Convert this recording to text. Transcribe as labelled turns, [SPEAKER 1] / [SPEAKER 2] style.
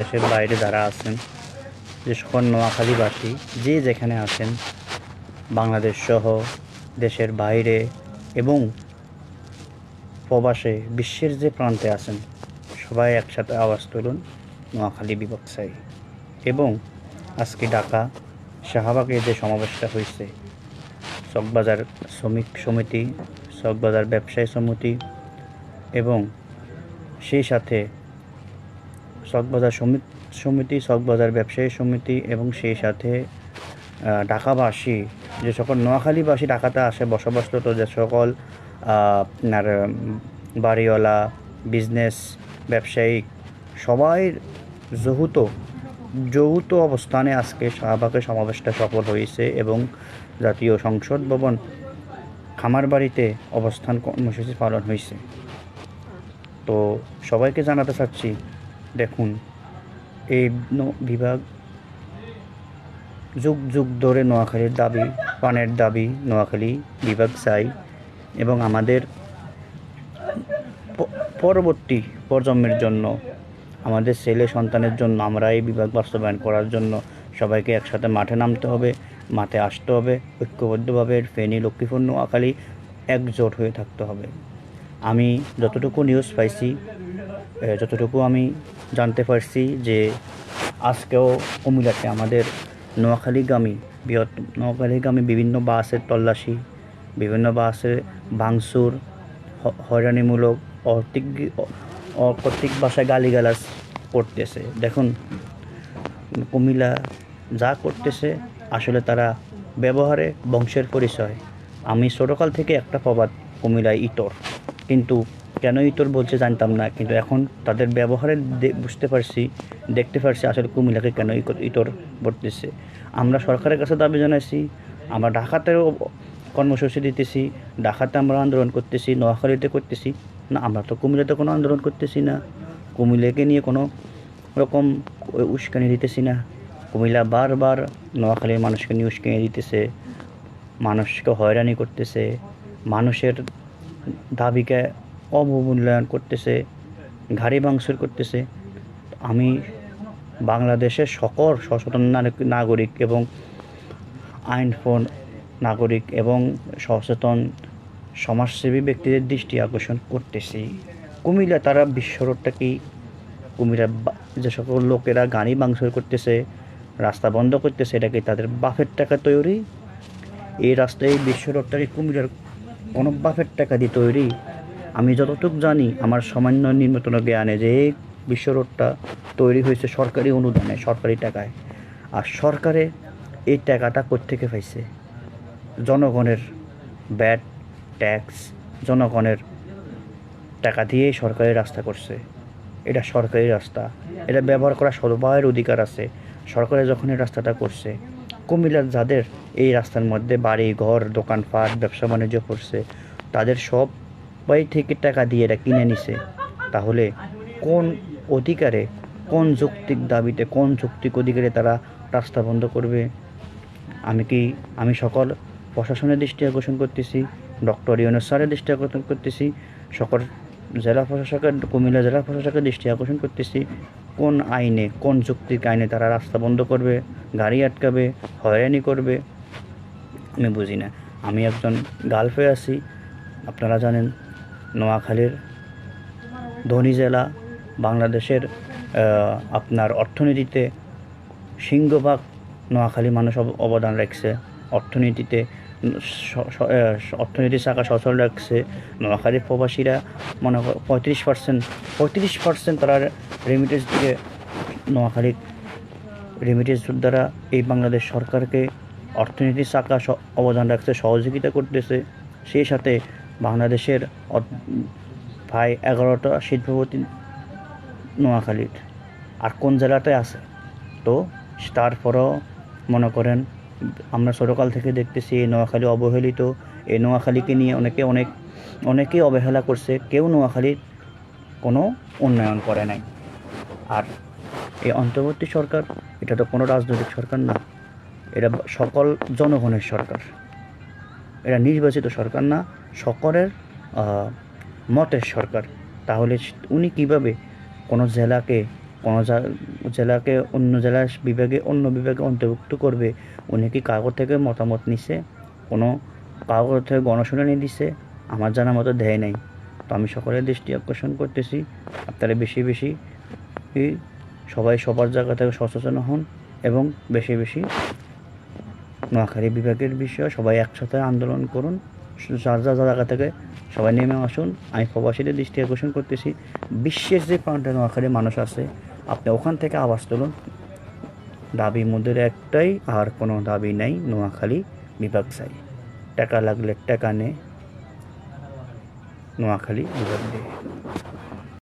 [SPEAKER 1] দেশের বাইরে যারা আছেন, যে সকল নোয়াখালীবাসী যে যেখানে আছেন, বাংলাদেশ সহ দেশের বাইরে এবং প্রবাসে বিশ্বের যে প্রান্তে আছেন, সবাই একসাথে আওয়াজ তুলুন নোয়াখালী বিভাগ চাই। এবং আজকে ঢাকা শাহবাগে যে সমাবেশটা হয়েছে, চকবাজার শ্রমিক সমিতি, চকবাজার ব্যবসায়ী সমিতি এবং সেই সাথে চকবাজার সমিতি, চকবাজার ব্যবসায়ী সমিতি এবং সেই সাথে ঢাকাবাসী, যে সকল নোয়াখালীবাসী ঢাকাতে আসে বসবাসরত, যে সকল আপনার বাড়িওয়ালা, বিজনেস, ব্যবসায়িক সবাই যৌথ অবস্থানে আজকে শাহবাগে সমাবেশটা সফল হয়েছে এবং জাতীয় সংসদ ভবন খামারবাড়িতে অবস্থান কর্মসূচি পালন হয়েছে। তো সবাইকে জানাতে চাচ্ছি, দেখুন, এই বিভাগ যুগ যুগ ধরে নোয়াখালীর দাবি, প্রাণের দাবি, নোয়াখালী বিভাগ চাই এবং আমাদের পরবর্তী প্রজন্মের জন্য, আমাদের ছেলে সন্তানের জন্য আমরা এই বিভাগ বাস্তবায়ন করার জন্য সবাইকে একসাথে মাঠে নামতে হবে, মাঠে আসতে হবে, ঐক্যবদ্ধভাবে ফেনী, লক্ষ্মীপুর, নোয়াখালী একজোট হয়ে থাকতে হবে। আমি যতটুকু নিউজ পাইছি, যতটুকু আমি জানতে পারছি, যে আজকেও কুমিল্লাতে আমাদের নোয়াখালীগামী বিভিন্ন বাসের তল্লাশি, বিভিন্ন বাসে ভাঙচুর, হয়রানিমূলক অকথ্যিক ভাষায় গালিগালাজ করতেছে। দেখুন, কুমিল্লা যা করতেছে আসলে তারা ব্যবহারে বংশের পরিচয়। আমি ছোটোকাল থেকে একটা প্রবাদ, কুমিল্লায় ইতর, কিন্তু কেন ইতর বলছে জানতাম না, কিন্তু এখন তাদের ব্যবহারে বুঝতে পারছি, দেখতে পারছি আসলে কুমিল্লাকে কেন ইতর বলতেছে। আমরা সরকারের কাছে দাবি জানাইছি, আমরা ঢাকাতেও কর্মসূচি দিতেছি, ঢাকাতে আমরা আন্দোলন করতেছি, নোয়াখালীতে করতেছি না, আমরা তো কুমিল্লাতে কোনো আন্দোলন করতেছি না, কুমিল্লাকে নিয়ে কোনো রকম উস্কানি দিতেছি না। কুমিল্লা বারবার নোয়াখালীর মানুষকে নিয়ে উস্কানি দিতেছে, মানুষকে হয়রানি করতেছে, মানুষের দাবিকে অবমূল্যায়ন করতেছে, গাড়ি ভাঙচুর করতেছে। আমি বাংলাদেশের সকল সচেতন নাগরিক এবং আইনপ্রণ নাগরিক এবং সচেতন সমাজসেবী ব্যক্তিদের দৃষ্টি আকর্ষণ করতেছি, কুমিল্লা তারা বিশ্ব রোডটা কি, কুমিল্লার যে সকল লোকেরা গাড়ি ভাঙচুর করতেছে, রাস্তা বন্ধ করতেছে, এটা কি তাদের বাফের টাকা তৈরি? এই রাস্তায় বিশ্ব রোডটা কি কুমিল্লার কোনো বাফের টাকা দিয়ে তৈরি? আমি যতটুকু জানি, আমার সামান্য নিম্নতম জ্ঞানে, যে এই বিশ্ব রোডটা তৈরি হয়েছে সরকারি অনুদানে, সরকারি টাকায়। আর সরকারে এই টাকাটা কোত্থেকে পাইছে? জনগণের ভ্যাট ট্যাক্স, জনগণের টাকা দিয়েই সরকারি রাস্তা করছে। এটা সরকারি রাস্তা, এটা ব্যবহার করা সবার অধিকার আছে। সরকারে যখন এই রাস্তাটা করছে, কুমিল্লার যাদের এই রাস্তার মধ্যে বাড়ি ঘর, দোকানপাট, ব্যবসা বাণিজ্য করছে, তাদের সবাই থেকে টাকা দিয়ে এটা কিনে নিছে। তাহলে কোন অধিকারে, কোন যৌক্তিক দাবিতে, কোন যৌক্তিক অধিকারে তারা রাস্তা বন্ধ করবে? আমি সকল প্রশাসনের দৃষ্টি আকর্ষণ করতেছি, ডক্টর ইউনূস স্যারের দৃষ্টি আকর্ষণ করতেছি, সকল জেলা প্রশাসকের, কুমিল্লা জেলা প্রশাসকের দৃষ্টি আকর্ষণ করতেছি, কোন আইনে, কোন যৌক্তিক আইনে তারা রাস্তা বন্ধ করবে, গাড়ি আটকাবে, হয়রানি করবে? আমি বুঝি না। আমি একজন গালফে আছি, আপনারা জানেন নোয়াখালীর ধনী জেলা, বাংলাদেশের আপনার অর্থনীতিতে সিংহভাগ নোয়াখালী মানুষ অবদান রাখছে, অর্থনীতির শাখা সচল রাখছে। নোয়াখালীর প্রবাসীরা মনে হয় 35% তারা রেমিটেন্স দিয়ে, নোয়াখালীর রেমিটেন্স দ্বারা এই বাংলাদেশ সরকারকে অর্থনীতির শাখা অবদান রাখছে, সহযোগিতা করতেছে। সেই সাথে বাংলাদেশের প্রায় 11টা শিল্পপতি নোয়াখালীর, আর কোন জেলাতে আছে? তো তারপরও মনে করেন, আমরা ছোটোকাল থেকে দেখতেছি এই নোয়াখালী অবহেলিত। এই নোয়াখালীকে নিয়ে অনেকেই অবহেলা করছে, কেউ নোয়াখালীর কোনো উন্নয়ন করে নাই। আর এই অন্তর্বর্তী সরকার, এটা তো কোনো রাজনৈতিক সরকার না, এটা সকল জনগণের সরকার, এটা নির্বাচিত সরকার না, সকলের মতের সরকার। তাহলে উনি কিভাবে কোনো জেলাকে কোনো জেলাকে অন্য জেলার বিভাগে অন্য বিভাগে অন্তর্ভুক্ত করবে, উনি কি কাগজ থেকে মতামত নিছে? কোনো কাগজ থেকে গণশুনানি দিছে? আমার জানা মতো দেয় নাই। তো আমি সকলের দৃষ্টি আকর্ষণ করতেছি, আপনারা বেশি বেশি সবাই সবার জায়গা থেকে সচেতন হন এবং বেশি বেশি নোয়াখালী বিভাগের বিষয়ে সবাই একসাথে আন্দোলন করুন। যার যার জায়গা থেকে সবাই নেমে আসুন। আমি প্রবাসীদের দৃষ্টি আকর্ষণ করতেছি, বিশ্বের যে প্রান্তে নোয়াখালীর মানুষ আছে, আপনি ওখান থেকে আওয়াজ তুলুন। দাবি মোদের একটাই, আর কোনো দাবি নাই, নোয়াখালী বিভাগ চাই। টাকা লাগলে টাকা নে, নোয়াখালী বিভাগ দে।